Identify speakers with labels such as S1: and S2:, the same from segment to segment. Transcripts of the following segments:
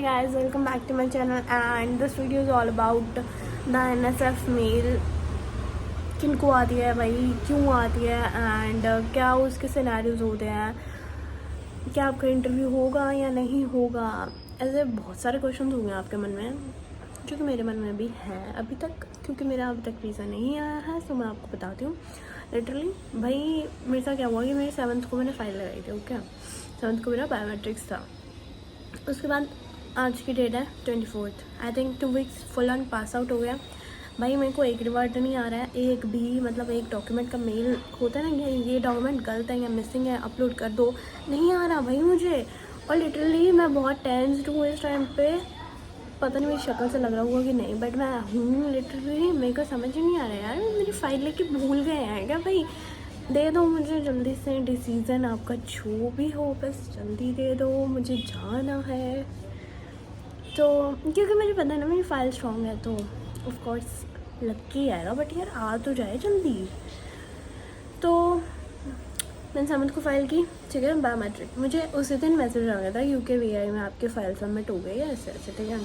S1: Hi guys, welcome back to my channel and this video is all about the NSF mail. किनको आती है भाई, क्यों आती है एंड क्या उसके सिनेरियोज होते हैं, क्या आपका इंटरव्यू होगा या नहीं होगा। ऐसे बहुत सारे क्वेश्चन होंगे आपके मन में जो कि मेरे मन में भी हैं अभी तक, क्योंकि मेरा अभी तक वीज़ा नहीं आया है। तो मैं आपको बताती हूँ लिटरली भाई मेरे साथ क्या हुआ कि मेरी 7th को मैंने फ़ाइल लगाई थी। ओके, 7th को मेरा बायोमेट्रिक्स था। उसके बाद आज की डेट है 24th, I think 2 weeks full on pass out हो गया भाई। मेरे को एक रिवर्ट नहीं आ रहा है, एक भी मतलब एक डॉक्यूमेंट का मेल होता है ना कि ये डॉक्यूमेंट गलत है या मिसिंग है, अपलोड कर दो, नहीं आ रहा भाई मुझे। और लिटरली मैं बहुत टेंस्ड हूँ इस टाइम पे, पता नहीं मेरी शक्ल से लग रहा होगा कि नहीं, बट मैं हूँ लिटरली। मेरे को समझ ही नहीं आ रहा है यार, मेरी फाइल लेके भूल गए हैं क्या भाई। दे दो मुझे जल्दी से डिसीज़न, आपका जो भी हो बस जल्दी दे दो, मुझे जाना है। तो क्योंकि मुझे पता है ना मेरी फाइल स्ट्रॉन्ग है तो ऑफ कोर्स लग के ही आएगा, बट यार आ तो जाए जल्दी। तो मैंने समझ को फ़ाइल की, ठीक है, बायोमेट्रिक। मुझे उसी दिन मैसेज आ गया था UKVI में आपकी फ़ाइल सबमिट हो गई है ऐसे ऐसे, ठीक है।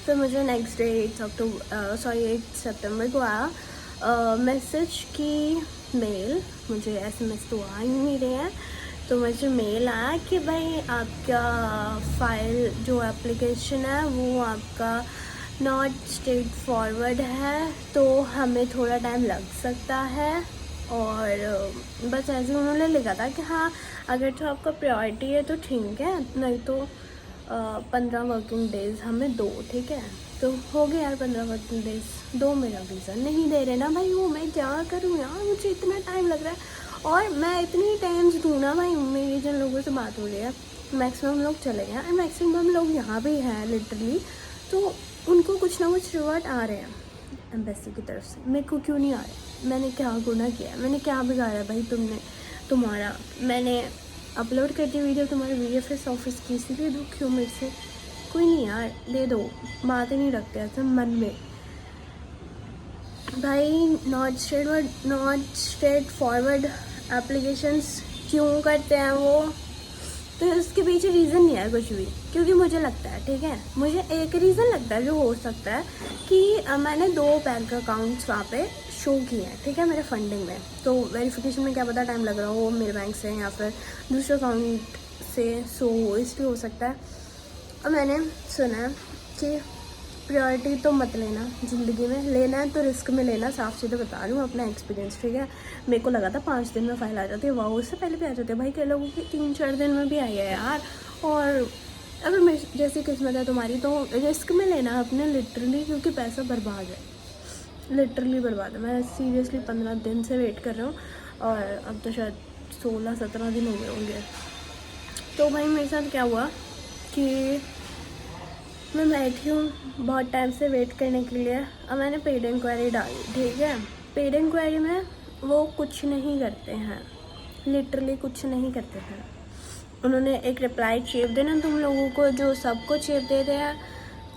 S1: फिर मुझे नेक्स्ट डे 8 सितंबर को आया मैसेज की मेल। मुझे SMS तो आ ही नहीं रहे हैं, तो मुझे मेल आया कि भाई आपका फ़ाइल जो एप्लीकेशन है वो आपका नॉट स्ट्रेट फॉरवर्ड है, तो हमें थोड़ा टाइम लग सकता है। और बस ऐसे उन्होंने लिखा था कि हाँ अगर तो आपका प्रायोरिटी है तो ठीक है, नहीं तो 15 वर्किंग डेज़ हमें दो, ठीक है। तो हो गया यार 15 वर्किंग डेज़, दो मेरा वीज़ा नहीं दे रहे ना भाई, वो मैं क्या करूँ यार, मुझे इतना टाइम लग रहा है। और मैं इतनी टेंस हूँ ना भाई, मेरी जिन लोगों से बात हो रही है मैक्सिमम लोग चले गए हैं, मैक्सिमम लोग यहाँ भी हैं लिटरली, तो उनको कुछ ना कुछ रिवर्ट आ रहे हैं एम्बेसी की तरफ से। मेरे को क्यों नहीं आ रहे? मैंने क्या गुनाह किया है? मैंने क्या बिगाड़ा भाई तुम्हारा? मैंने अपलोड कर दी वीडियो तुम्हारे VFS ऑफिस की, इसीलिए दुख क्यों मेरे से? कोई नहीं यार, दे दो, बातें नहीं रखते ऐसे मन में भाई। नॉट स्ट्रेट फॉरवर्ड एप्लीकेशंस क्यों करते हैं वो, तो इसके पीछे रीज़न नहीं है कुछ भी, क्योंकि मुझे लगता है, ठीक है, मुझे एक रीज़न लगता है जो हो सकता है कि मैंने 2 बैंक अकाउंट्स वहाँ पे शो किए हैं, ठीक है, मेरे फंडिंग में। तो वेरिफिकेशन में क्या पता टाइम लग रहा हो मेरे बैंक से या फिर दूसरे अकाउंट से, सो इसलिए हो सकता है। और मैंने सुना है कि प्रायोरिटी तो मत लेना ज़िंदगी में, लेना है तो रिस्क में लेना, साफ सीधे बता रही हूँ अपना एक्सपीरियंस, ठीक है। मेरे को लगा था 5 दिन में फ़ाइल आ जाती है, वाह उससे पहले भी आ जाती है भाई, कई लोगों की 3-4 दिन में भी आई है यार। और अगर मेरी जैसी किस्मत है तुम्हारी तो रिस्क में लेना अपने लिटरली, क्योंकि पैसा बर्बाद है, लिटरली बर्बाद है। मैं सीरियसली 15 दिन से वेट कर रहा हूँ और अब तो शायद 16-17 दिन हो गए होंगे। तो भाई मेरे साथ क्या हुआ कि मैं बैठी हूँ बहुत टाइम से वेट करने के लिए। अब मैंने पेड इंक्वायरी डाली, ठीक है। पेड इंक्वायरी में वो कुछ नहीं करते हैं, लिटरली कुछ नहीं करते हैं। उन्होंने एक रिप्लाई चेप देना तुम लोगों को, जो सबको चेप देते हैं,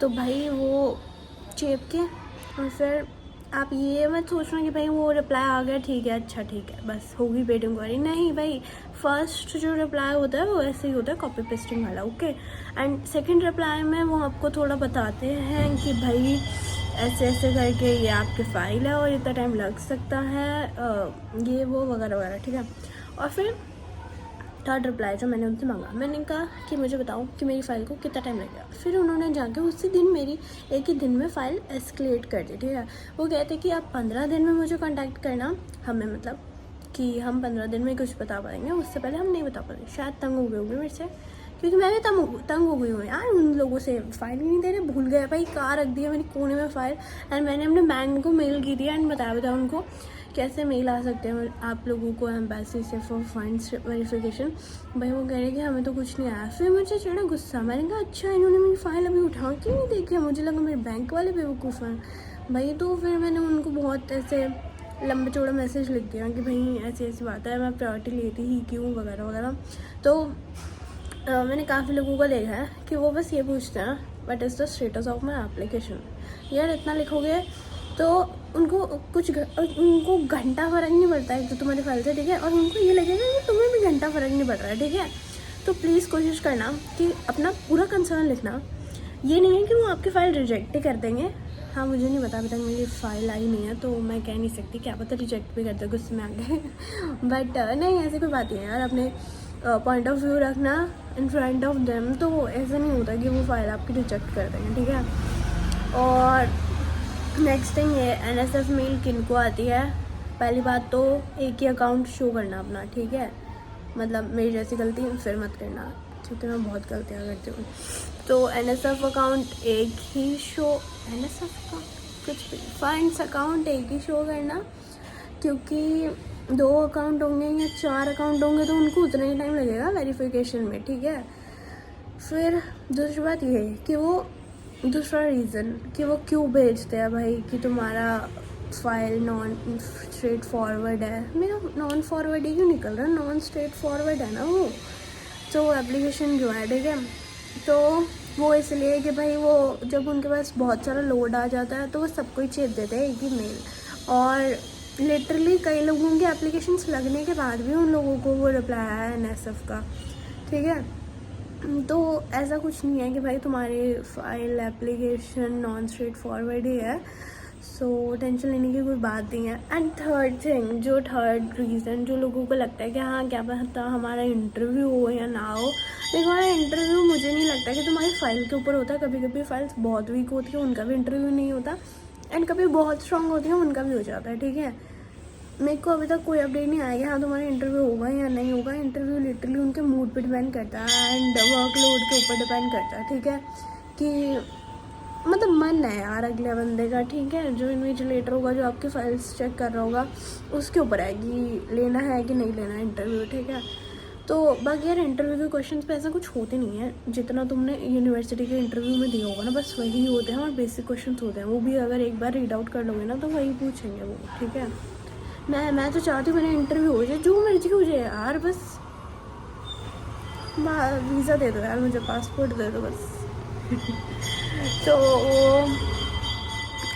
S1: तो भाई वो चेप के और फिर आप ये मत सोचना कि भाई वो रिप्लाई आ गया, ठीक है, अच्छा ठीक है, बस होगी पेड इंक्वायरी। नहीं भाई, फर्स्ट जो रिप्लाई होता है वो ऐसे ही होता है, कॉपी पेस्टिंग वाला, ओके। एंड सेकंड रिप्लाई में वो आपको थोड़ा बताते हैं कि भाई ऐसे ऐसे करके ये आपकी फ़ाइल है और इतना टाइम लग सकता है, ये वो वगैरह वगैरह, ठीक है। और फिर थर्ड रिप्लाई जो मैंने उनसे मांगा, मैंने कहा कि मुझे बताओ कि मेरी फ़ाइल को कितना टाइम लगेगा। फिर उन्होंने जाके उसी दिन मेरी एक ही दिन में फ़ाइल एस्केलेट कर दी, ठीक है। वो कहते कि आप 15 दिन में मुझे कांटेक्ट करना, हमें मतलब कि हम 15 दिन में कुछ बता पाएंगे, उससे पहले हम नहीं बता पाएंगे। शायद तंग हो गए होंगे मेरे से, क्योंकि मैं भी तंग हो गई हूँ यार उन लोगों से, फ़ाइल ही नहीं दे रहे, भूल गए भाई, कहाँ रख दिया मेरी कोने में फ़ाइल। एंड मैंने अपने बैंक को मेल की थी एंड बताया उनको कैसे मेल आ सकते हैं आप लोगों को एम्बेसी से फॉर फंड्स वेरिफिकेशन। भाई वो कह रहे कि हमें तो कुछ नहीं आया। फिर मुझे चढ़ा गुस्सा, मैंने कहा अच्छा इन्होंने मेरी फ़ाइल अभी उठा के नहीं देखी, मुझे लगा मेरे बैंक वाले बेवकूफ़ हैं भाई। तो फिर मैंने उनको बहुत ऐसे लंबा चौड़ा मैसेज लिख दिया कि भाई ऐसी ऐसी बात है, मैं प्रायोरिटी लेती ही क्यों वगैरह वगैरह। तो मैंने काफ़ी लोगों को देखा है कि वो बस ये पूछते हैं what is the status of my application. यार इतना लिखोगे तो उनको उनको घंटा फ़र्क नहीं पड़ता है तो तुम्हारी फाइल से, ठीक है, और उनको ये लगेगा कि तुम्हें भी घंटा फ़र्क नहीं पड़ रहा है, ठीक है। तो प्लीज़ कोशिश करना कि अपना पूरा कंसर्न लिखना ये नहीं है कि वो आपकी फ़ाइल रिजेक्ट ही कर देंगे। हाँ, मुझे नहीं पता, अभी तक मेरी फ़ाइल आई नहीं है तो मैं कह नहीं सकती, क्या पता रिजेक्ट भी कर दे गुस्से में आके बट नहीं, ऐसी कोई बात नहीं है यार। अपने पॉइंट ऑफ व्यू रखना इन फ्रंट ऑफ देम, तो ऐसा नहीं होता कि वो फ़ाइल आपकी रिजेक्ट कर देंगे, ठीक है। और नेक्स्ट थिंग ये NSF मेल किन को आती है। पहली बात तो एक ही अकाउंट शो करना अपना, ठीक है। मतलब मेरी जैसी गलती फिर मत करना, क्योंकि मैं बहुत गलतियाँ करती हूँ। तो NSF अकाउंट एक ही शो, NSF का कुछ भी फंड्स अकाउंट एक ही शो करना, क्योंकि 2 अकाउंट होंगे या 4 अकाउंट होंगे तो उनको उतना ही टाइम लगेगा वेरिफिकेशन में, ठीक है। फिर दूसरी बात ये है कि वो दूसरा रीज़न कि वो क्यों भेजते हैं भाई कि तुम्हारा फाइल नॉन स्ट्रेट फॉरवर्ड है। मेरा नॉन फॉरवर्ड ही क्यों निकल रहा है, नॉन स्ट्रेट फॉरवर्ड है ना वो तो एप्लीकेशन जो है, ठीक है। तो वो इसलिए कि भाई वो जब उनके पास बहुत सारा लोड आ जाता है तो वो सबको ही चेप देते हैं एक ही मेल, और लिटरली कई लोगों के एप्लीकेशंस लगने के बाद भी उन लोगों को वो रिप्लाई आया है NSF का, ठीक है। तो ऐसा कुछ नहीं है कि भाई तुम्हारी file application non straightforward ही है, सो टेंशन लेने की कोई बात नहीं है। एंड थर्ड थिंग, जो थर्ड रीज़न जो लोगों को लगता है कि हाँ क्या पता हमारा इंटरव्यू हो या ना हो, देखो हमारा इंटरव्यू मुझे नहीं लगता कि तुम्हारी फाइल के ऊपर होता है। कभी कभी फाइल्स बहुत वीक होती है, उनका भी इंटरव्यू नहीं होता, एंड कभी बहुत स्ट्रांग होती है, उनका भी हो जाता है, ठीक है। मेरे को अभी तक कोई अपडेट नहीं आया कि हाँ तुम्हारा इंटरव्यू होगा या नहीं होगा। इंटरव्यू लिटरली उनके मूड पे डिपेंड करता है एंड वर्कलोड के ऊपर डिपेंड करता है, ठीक है। कि मतलब मन है यार अगले बंदे का, ठीक है। जो इन्विजिलेटर होगा, जो आपकी फाइल्स चेक कर रहा होगा, उसके ऊपर है कि लेना है कि नहीं लेना इंटरव्यू, ठीक है। तो बाकी यार इंटरव्यू के क्वेश्चंस पे ऐसा कुछ होते नहीं है, जितना तुमने यूनिवर्सिटी के इंटरव्यू में दिया होगा ना बस वही होते हैं, और बेसिक क्वेश्चंस होते हैं। वो भी अगर एक बार रीड आउट कर लोगे ना तो वही पूछेंगे वो, ठीक है। मैं तो चाहती हूँ मेरा इंटरव्यू हो जाए, जो मर्जी हो जाए यार, बस वीज़ा दे दो यार मुझे, पासपोर्ट दे दो बस तो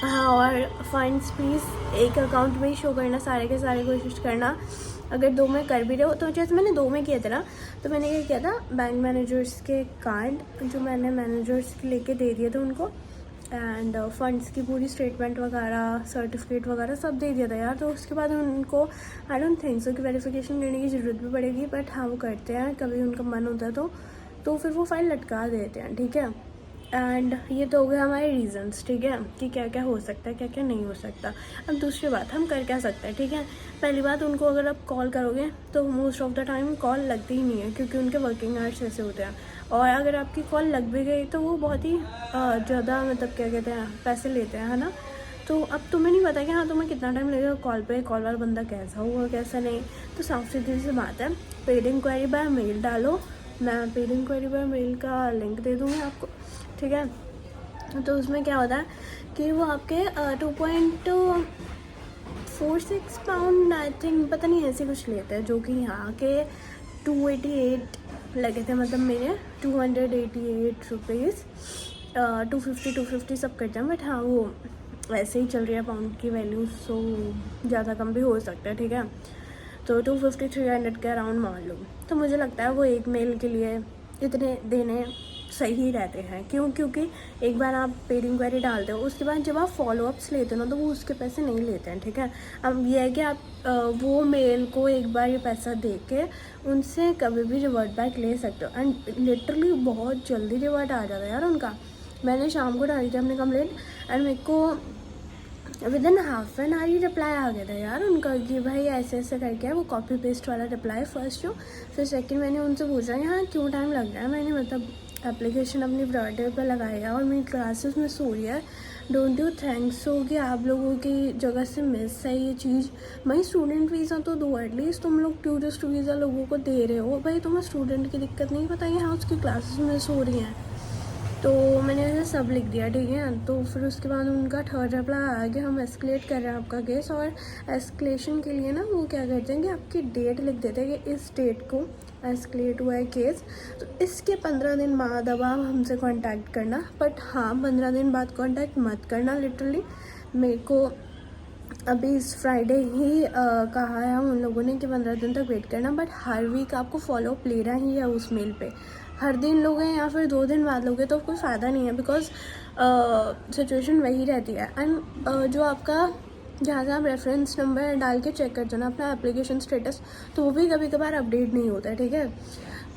S1: हाँ, और फंड्स प्लीज़ एक अकाउंट में ही शो करना, सारे के सारे कोशिश करना। अगर 2 में कर भी रहे हो तो जैसे मैंने 2 में किया था ना, तो मैंने ये किया था, बैंक मैनेजर्स के कार्ड जो मैंने मैनेजर्स के लेके दे दिए थे उनको, एंड फंड्स की पूरी स्टेटमेंट वगैरह सर्टिफिकेट वगैरह सब दे दिया था यार। तो उसके बाद उनको आई डोंट थिंक सो कि वेरिफिकेशन करने की ज़रूरत भी पड़ेगी, बट हाँ वो करते हैं कभी उनका मन होता है तो फिर वो फाइल लटका देते हैं, ठीक है। एंड ये तो हो गए हमारे रीज़न्स, ठीक है, कि क्या क्या हो सकता है क्या क्या नहीं हो सकता। अब दूसरी बात, हम कर क्या सकते हैं, ठीक है। पहली बात, उनको अगर आप कॉल करोगे तो most of the time call लगती ही नहीं है, क्योंकि उनके वर्किंग आवर्स ऐसे होते हैं। और अगर आपकी कॉल लग भी गई तो वो बहुत ही ज़्यादा मतलब क्या कहते हैं पैसे लेते हैं, है ना। तो अब तुम्हें नहीं पता कि हाँ तुम्हें कितना टाइम लगेगा कॉल पे, कॉल वाला बंदा कैसा हुआ कैसा नहीं। तो साफ सीधी सी बात है, पेड इंक्वायरी बाय मेल डालो। मैं पेड इंक्वायरी बाय मेल का लिंक दे दूँगी आपको, ठीक है। तो उसमें क्या होता है कि वो आपके 2.46 पाउंड आई थिंक, पता नहीं ऐसे कुछ लेते हैं, जो कि यहाँ के 288 लगे थे, मतलब मेरे 288 रुपीज़, 250 सब करते हैं, बट हाँ वो वैसे ही चल रही है पाउंड की वैल्यू, सो ज़्यादा कम भी हो सकता है, ठीक है। तो 250-300 के अराउंड मान लो। तो मुझे लगता है वो एक मेल के लिए इतने देने सही रहते हैं। क्यों? क्योंकि एक बार आप पेड इंक्वायरी डालते हो, उसके बाद जब आप फॉलोअप्स लेते हो ना तो वो उसके पैसे नहीं लेते हैं, ठीक है। अब ये है कि आप वो मेल को एक बार ये पैसा दे के उनसे कभी भी रिवर्ट बैक ले सकते हो, एंड लिटरली बहुत जल्दी रिवर्ट आ जाता है यार उनका। मैंने शाम को डाली थी अपनी कंप्लेंट, एंड मेरे को within half an hour ही रिप्लाई आ गया था यार उनका कि भाई ऐसे ऐसे करके है। वो कॉपी पेस्ट वाला रिप्लाई फर्स्ट जो, फिर सेकंड मैंने उनसे पूछा कि हाँ क्यों टाइम लग रहा है। मैंने मतलब एप्लीकेशन अपनी प्रायोरिटी पे लगाया और मेरी क्लासेस मिस हो रही है। डोंट यू थिंक सो कि आप लोगों की जगह से मिस है ये चीज़। भाई स्टूडेंट वीज़ा तो दो एटलीस्ट, तुम लोग टूरिस्ट वीज़ा लोगों को दे रहे हो, भाई तुम्हें स्टूडेंट की दिक्कत नहीं पता कि हाँ उसकी क्लासेस मिस हो रही हैं। तो मैंने ऐसे सब लिख दिया, ठीक है। तो फिर उसके बाद उनका थर्ड रिप्लाई आया कि हम एस्केलेट कर रहे हैं आपका केस, और एस्केलेशन के लिए ना वो क्या करते हैं कि आपकी डेट लिख देते हैं कि इस डेट को एस्केलेट हुआ है केस, तो इसके 15 दिन बाद अब आप हमसे कांटेक्ट करना। बट हाँ 15 दिन बाद कांटेक्ट मत करना, लिटरली मेरे को अभी इस फ्राइडे ही कहा है उन लोगों ने कि 15 दिन तक वेट करना, बट हर वीक आपको फॉलोअप लेना ही है उस मेल पे। हर दिन लोगे या फिर 2 दिन बाद लोगे तो कोई फ़ायदा नहीं है, बिकॉज सिचुएशन वही रहती है। एंड जो आपका जहाँ से आप रेफरेंस नंबर डाल के चेक करते हो ना अपना एप्लीकेशन स्टेटस, तो वो भी कभी कभार अपडेट नहीं होता है, ठीक है।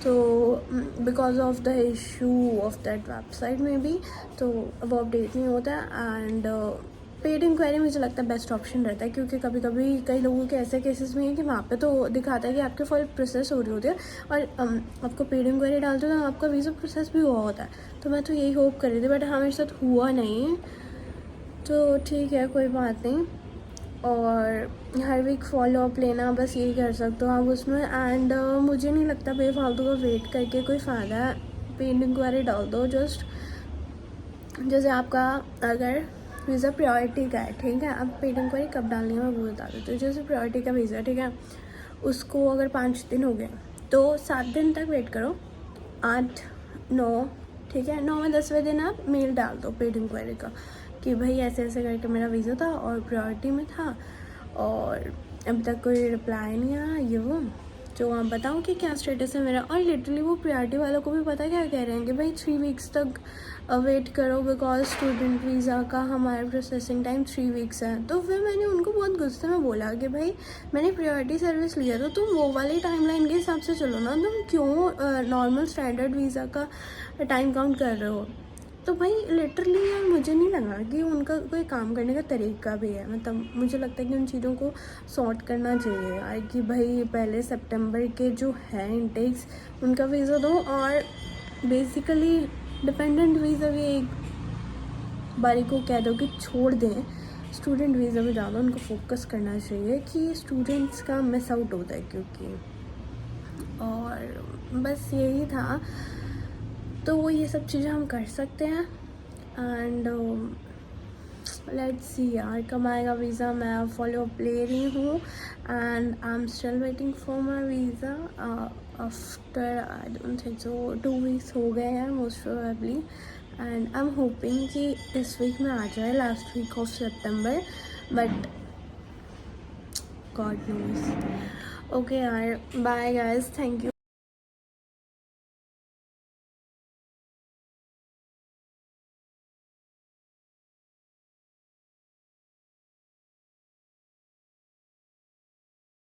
S1: तो because of the issue of that website में भी तो वो अपडेट नहीं होता है। एंड पेड इंक्वायरी मुझे लगता है बेस्ट ऑप्शन रहता है, क्योंकि कभी कभी कई लोगों के ऐसे केसेस भी हैं कि वहाँ पे तो दिखाता है कि आपके फाइल प्रोसेस हो रही होती है और आपको पेड इंक्वायरी डालते हो तो आपका वीज़ा प्रोसेस भी हुआ होता है। तो मैं तो यही होप कर रही थी, बट हाँ मेरे साथ हुआ नहीं, तो ठीक है कोई बात नहीं। और हर वीक फॉलो अप लेना, बस यही कर सकते हो आप उसमें। एंड मुझे नहीं लगता बेफालतू का वेट करके कोई फ़ायदा है। पेड इंक्वायरी डाल दो जस्ट, जैसे आपका अगर वीज़ा प्रायोरिटी का है, ठीक है, अब पेड इंक्वायरी कब डालनी है मैं वो बता देती हूँ। जैसे प्रायोरिटी का वीज़ा, ठीक है, उसको अगर 5 दिन हो गए तो 7 दिन तक वेट करो, 8, 9, ठीक है, 9वें 10वें दिन आप मेल डाल दो पेड इंक्वायरी का कि भाई ऐसे ऐसे करके मेरा वीज़ा था और प्रायोरिटी में था और अभी तक कोई रिप्लाई नहीं आया, ये वो, तो आप बताओ कि क्या स्टेटस है मेरा। और लिटरली वो प्रायोरिटी वालों को भी पता क्या कह रहे हैं कि भाई 3 वीक्स तक वेट करो, बिकॉज स्टूडेंट वीज़ा का हमारा प्रोसेसिंग टाइम 3 वीक्स है। तो फिर मैंने उनको बहुत गुस्से में बोला कि भाई मैंने प्रायोरिटी सर्विस लिया तो तुम वो वाली टाइमलाइन के हिसाब से चलो ना, तुम क्यों नॉर्मल स्टैंडर्ड वीज़ा का टाइम काउंट कर रहे हो। तो भाई लिटरली यार मुझे नहीं लगा कि उनका कोई काम करने का तरीका भी है, मतलब मुझे लगता है कि उन चीज़ों को सॉर्ट करना चाहिए यार, कि भाई पहले सितंबर के जो है इनटेक्स उनका वीज़ा दो और बेसिकली डिपेंडेंट वीज़ा भी एक बारी को कह दो कि छोड़ दें, स्टूडेंट वीज़ा भी ज़्यादा उनको फोकस करना चाहिए कि स्टूडेंट्स का मिस आउट होता है क्योंकि। और बस यही था, तो वो ये सब चीज़ें हम कर सकते हैं। एंड लेट्स सी यार कब आएगा वीज़ा, मैं फॉलो अप ले रही हूँ and I am still waiting for my visa after I don't think so 2 weeks हो गए हैं most probably. And I am hoping कि इस वीक में आ जाए, last week of September, but God knows. Okay यार, बाय गाइस, थैंक यू।